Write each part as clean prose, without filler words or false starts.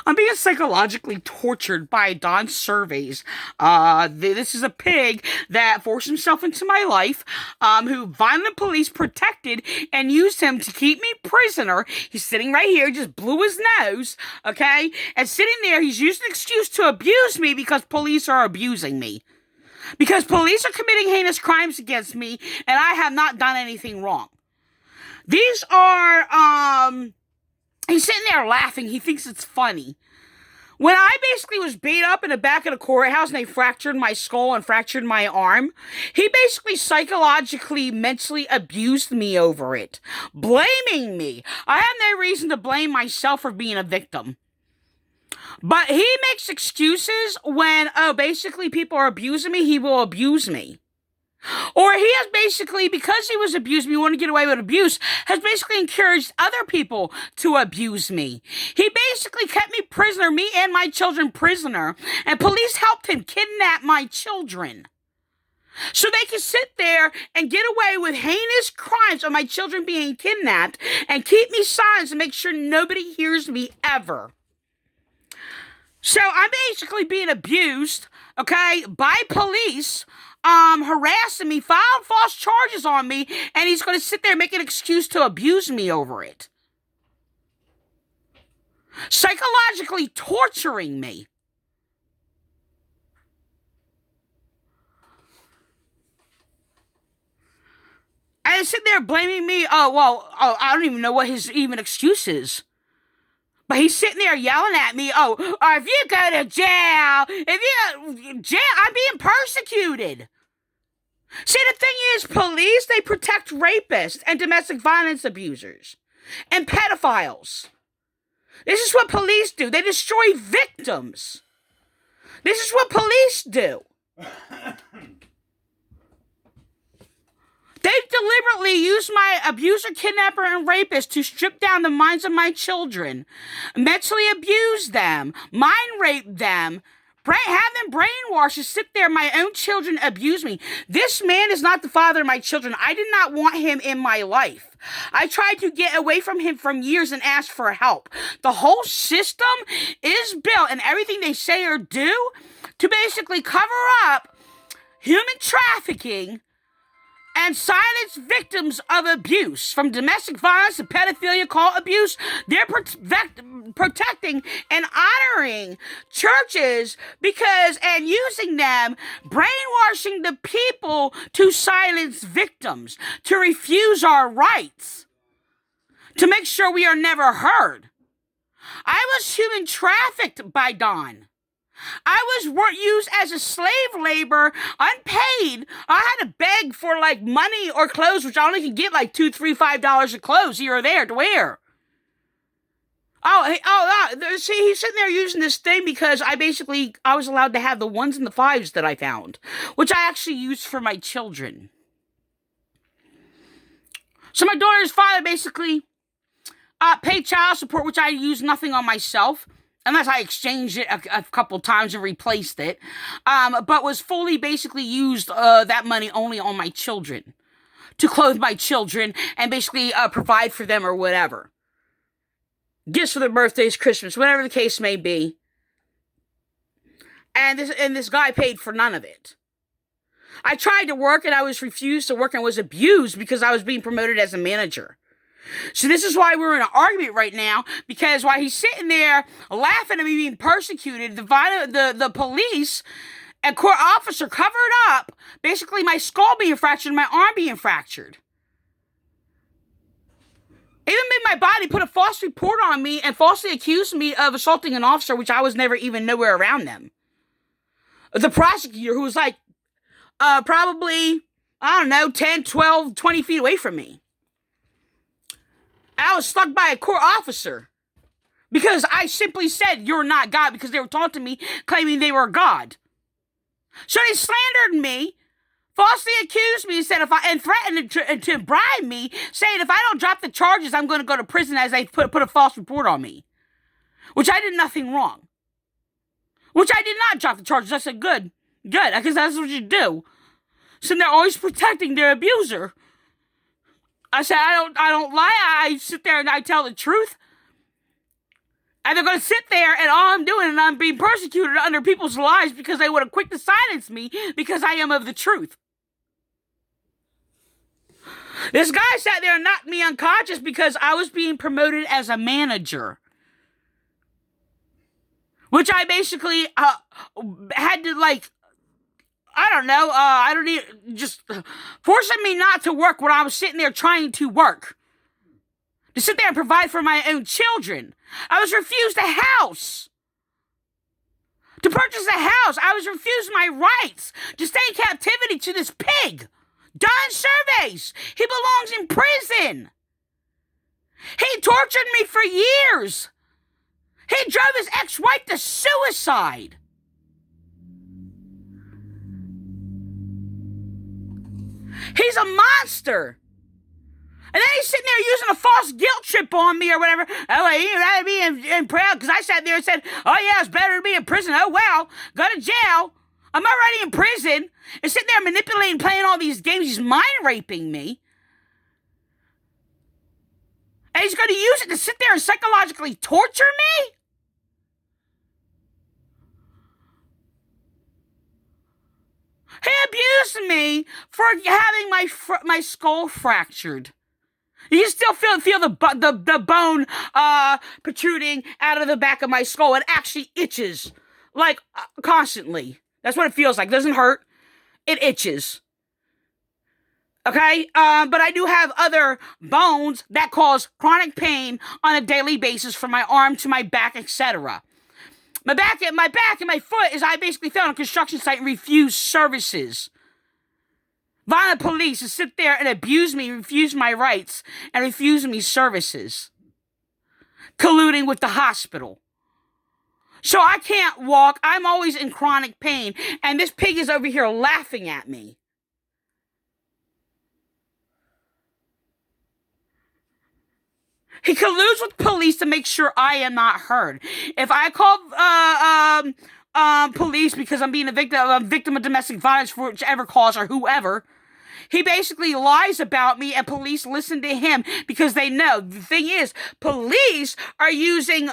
I'm being psychologically tortured by Don Servais. This is a pig that forced himself into my life, who Vineland Police protected and used him to keep me prisoner. He's sitting right here, just blew his nose, okay? And sitting there, he's used an excuse to abuse me because police are abusing me. Because police are committing heinous crimes against me, and I have not done anything wrong. These are, he's sitting there laughing. He thinks it's funny. When I basically was beat up in the back of the courthouse and they fractured my skull and fractured my arm, he basically psychologically, mentally abused me over it, blaming me. I have no reason to blame myself for being a victim. But he makes excuses when, basically people are abusing me, he will abuse me. Or he has basically, because he was abused me, wanted to get away with abuse, has basically encouraged other people to abuse me. He basically kept me prisoner, me and my children prisoner, and police helped him kidnap my children. So they can sit there and get away with heinous crimes of my children being kidnapped and keep me silent and make sure nobody hears me ever. So I'm basically being abused, okay, by police, harassing me, filed false charges on me, and he's going to sit there and make an excuse to abuse me over it. Psychologically torturing me. And he's sitting there blaming me, I don't even know what his even excuse is. But he's sitting there yelling at me, if you go to jail, I'm being persecuted. See, the thing is, police, they protect rapists and domestic violence abusers and pedophiles. This is what police do. They destroy victims. This is what police do. They deliberately use my abuser, kidnapper, and rapist to strip down the minds of my children, mentally abuse them, mind rape them, have them brainwashed to sit there. My own children abuse me. This man is not the father of my children. I did not want him in my life. I tried to get away from him for years and asked for help. The whole system is built, and everything they say or do, to basically cover up human trafficking and silence victims of abuse, from domestic violence to pedophilia, call abuse. They're protecting and honoring churches and using them, brainwashing the people to silence victims, to refuse our rights, to make sure we are never heard. I was human trafficked by Don. I was used as a slave labor, unpaid. I had to beg for money or clothes, which I only could get $2, $3, $5 of clothes here or there to wear. See, he's sitting there using this thing because I was allowed to have the 1s and the 5s that I found, which I actually used for my children. So my daughter's father basically paid child support, which I used nothing on myself, unless I exchanged it a couple times and replaced it, but was fully basically used that money only on my children, to clothe my children and basically provide for them or whatever. Gifts for their birthdays, Christmas, whatever the case may be. And this guy paid for none of it. I tried to work and I was refused to work and was abused because I was being promoted as a manager. So this is why we're in an argument right now, because while he's sitting there laughing at me being persecuted, the police and court officer covered up basically my skull being fractured and my arm being fractured. Even made my body put a false report on me and falsely accused me of assaulting an officer, which I was never even nowhere around them. The prosecutor, who was probably, 10, 12, 20 feet away from me. I was slugged by a court officer because I simply said, "You're not God," because they were taunting me, claiming they were God. So they slandered me, falsely accused me, and threatened to bribe me, saying if I don't drop the charges, I'm going to go to prison, as they put a false report on me, which I did nothing wrong. Which I did not drop the charges. I said, good, because that's what you do. So they're always protecting their abuser. I said, I don't lie. I sit there and I tell the truth. And they're going to sit there and all I'm doing and I'm being persecuted under people's lives because they would have quick to silence me because I am of the truth. This guy sat there and knocked me unconscious because I was being promoted as a manager. Which I basically had to, like, I don't know, I don't need, just forcing me not to work when I was sitting there trying to work. To sit there and provide for my own children. I was refused a house. To purchase a house, I was refused my rights to stay in captivity to this pig. Don Servais. He belongs in prison. He tortured me for years. He drove his ex-wife to suicide. He's a monster. And then he's sitting there using a false guilt trip on me or whatever. Oh, you'd rather be in prison? Because I sat there and said, oh, yeah, it's better to be in prison. Oh, well, go to jail. I'm already in prison. And sitting there manipulating, playing all these games. He's mind raping me. And he's going to use it to sit there and psychologically torture me? He abused me for having my skull fractured. You can still feel the bone protruding out of the back of my skull. It actually itches, like, constantly. That's what it feels like. It doesn't hurt. It itches. Okay? But I do have other bones that cause chronic pain on a daily basis from my arm to my back, etc. My back and my foot is I basically fell on a construction site and refused services. Vineland Police to sit there and abuse me, refuse my rights, and refuse me services. Colluding with the hospital. So I can't walk. I'm always in chronic pain. And this pig is over here laughing at me. He colludes with police to make sure I am not heard. If I call police because I'm being a victim of domestic violence for whichever cause or whoever, he basically lies about me and police listen to him because they know. The thing is, police are using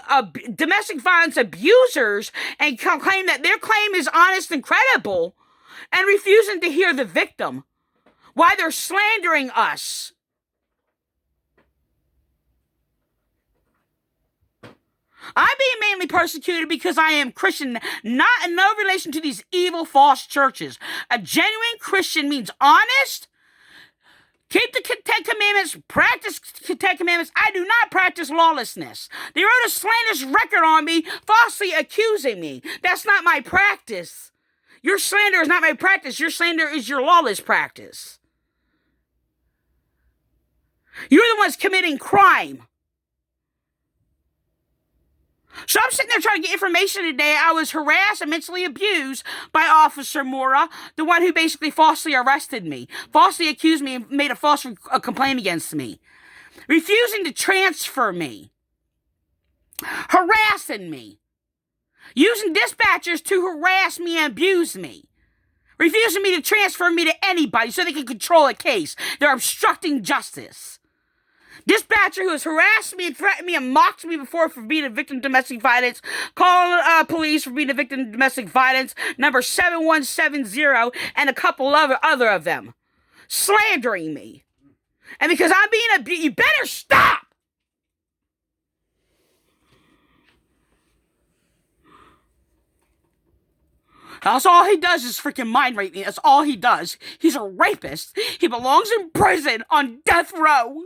domestic violence abusers and claim that their claim is honest and credible and refusing to hear the victim. Why they're slandering us. I'm being mainly persecuted because I am Christian, not in no relation to these evil false churches. A genuine Christian means honest, keep the Ten Commandments, practice the Ten Commandments. I do not practice lawlessness. They wrote a slanderous record on me, falsely accusing me. That's not my practice. Your slander is not my practice. Your slander is your lawless practice. You're the ones committing crime. So I'm sitting there trying to get information today. I was harassed and mentally abused by Officer Mora, the one who basically falsely arrested me, falsely accused me and made a false complaint against me, refusing to transfer me, harassing me, using dispatchers to harass me and abuse me, refusing me to transfer me to anybody so they can control a case. They're obstructing justice. Dispatcher who has harassed me and threatened me and mocked me before for being a victim of domestic violence. Call police for being a victim of domestic violence. Number 7170 and a couple other of them. Slandering me. And because I'm being abused, you better stop! That's all he does is freaking mind rape me. That's all he does. He's a rapist. He belongs in prison on death row.